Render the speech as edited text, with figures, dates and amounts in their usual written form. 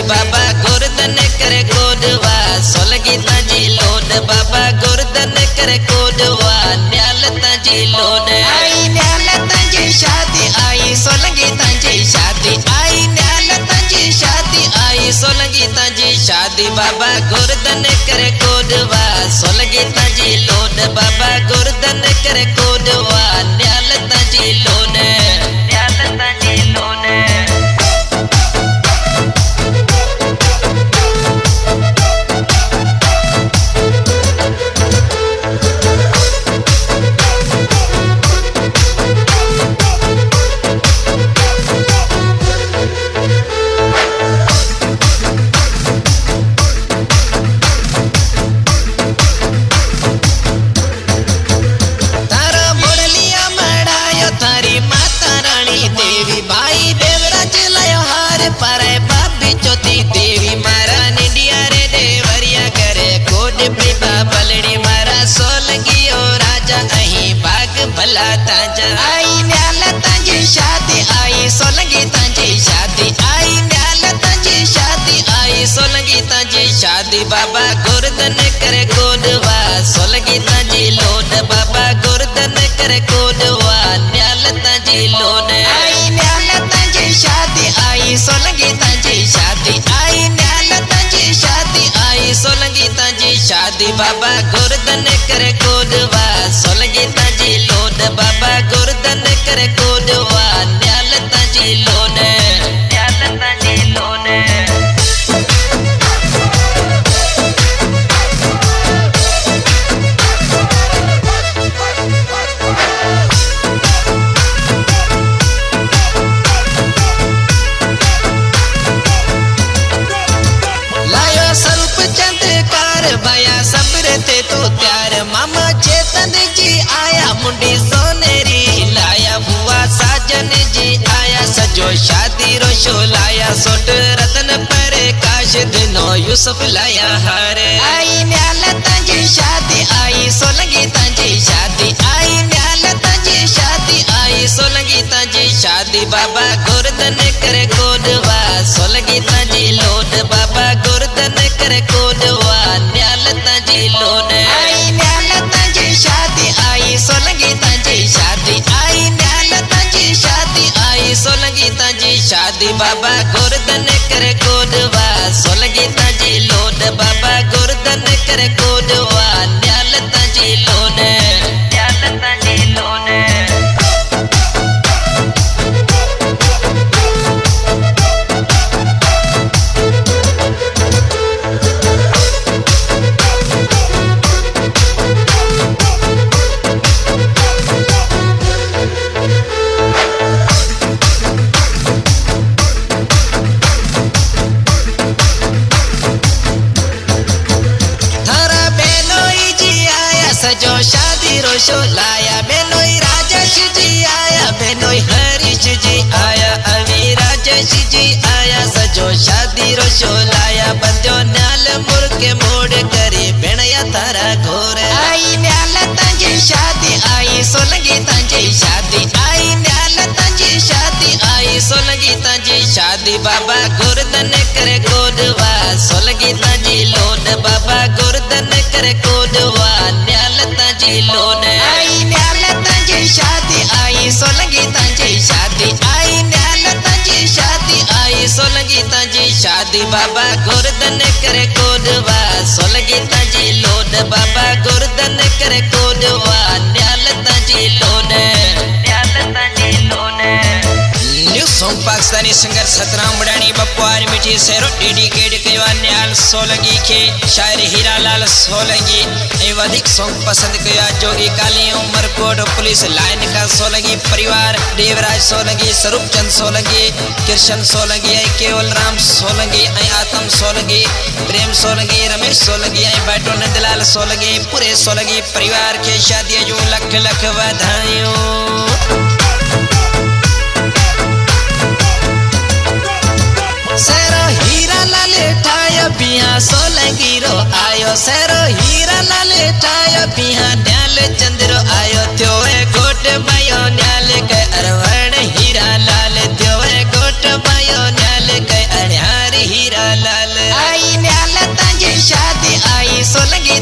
बाबा गोरधन करे कोडवा सोलगी ताजी लोड बाबा गोरधन करे कोडवा न्याल ताजी लोड आई न्याल ताजी शादी आई सोलगी ताजी शादी आई न्याल ताजी शादी आई सोलगी ताजी शादी बाबा गोरधन करे कोडवा सोलगी ताजी लोड बाबा गोरधन करे कोडवा न्याल ताजी लोड न्याल ताजी लोड भला ताजा आई न्याल ताजी शादी आई सोलगी ताजी शादी आई न्याल ताजी शादी आई सोलगी ताजी शादी बाबा गोरधन करे कोडवा सोलगी ताजी लोड बाबा गोरधन करे कोडवा न्याल ताजी लोड आई न्याल ताजी शादी आई सोलगी ताजी शादी आई न्याल ताजी शादी आई सोलगी ताजी शादी बाबा गोरधन करे कोडवा सोलगी ताजी लोड बाबा गोरधन करे कोडवा न्याल ताजी लोड न्याल ताजी लोड भया सब्र थे तो प्यार मामा चेतन जी आया मुंडी सोनेरी लाया बुआ साजन जी आया सजो शादी रोशो लाया सोट रतन पर काश दिनो यूसुफ लाया हारे आई न्याल ताजी शादी आई सोलगी ताजी शादी आई न्याल ताजी शादी आई सोलगी ताजी शादी बाबा गोरधन करे कोडवा सोलगी ताजी लोड बाबा गोरधन करे कोडवा न्याल ताजी लोड आई न्याल ताजी शादी आई सोलगी ताजी शादी आई न्याल ताजी शादी आई सोलगी ताजी शादी बाबा गोरधन करे कोडवा सोलगी ताजी लोड बाबा गोरधन करे कोडवा न्याल ताजी लोड न्याल ताजी लोड सजो शादी रोशो लाया बेनोई राजेश जी आया बेनोई हरीश जी आया अवी राजेश जी आया सजो शादी रोशो लाया बंदो न्याल मुर्के मोड़ करे बेणया तारा घोर आई न्याल ताजी शादी आई सोलगी ताजी शादी आई न्याल ताजी शादी आई सोलगी ताजी शादी बाबा गोरधन करे कोडवा सोलगी ताजी लोड बाबा गोरधन करे कोडवा न्याल ताजी लोड आई न्याल ताजी शादी आई सोलगी ताजी शादी आई न्याल ताजी शादी आई सोलगी ताजी शादी बाबा गोरधन करे कोडवा सोलगी ताजी लोड बाबा गोरधन करे कोडवा न्याल ताजी लोड न्याल ताजी लोड new song Pakistani singer Satram Badani बप्पार मिठी सेरो डेडिकेट कयो न्याल सोलगी के शायर हीरालाल सोलंगी ए अधिक सॉन्ग पसंद कयो जोगी काली उमरकोट पुलिस लाइन का सोलंगी परिवार देवराज सोलंगी स्वरूप चंद सोलंगी कृष्ण सोलंगी केवल राम सोलंगी आत्म सोलंगी प्रेम सोलंगी रमेश सोलंगी बैठो नंदलाल सोलंगी पूरे सोलंगी परिवार के शादी जो लख लख बधाइयों सेरो हीरा लाले ठायो बिहा सोलंगी रो आयो सेरो हीरा लाले ठायो बिहा न्याल चंद्रो आयो त्यो गोट बायो न्याल के अरवण हीरा लाल त्यो गोट बायो न्याल के अड़हार हीरा सोलंगी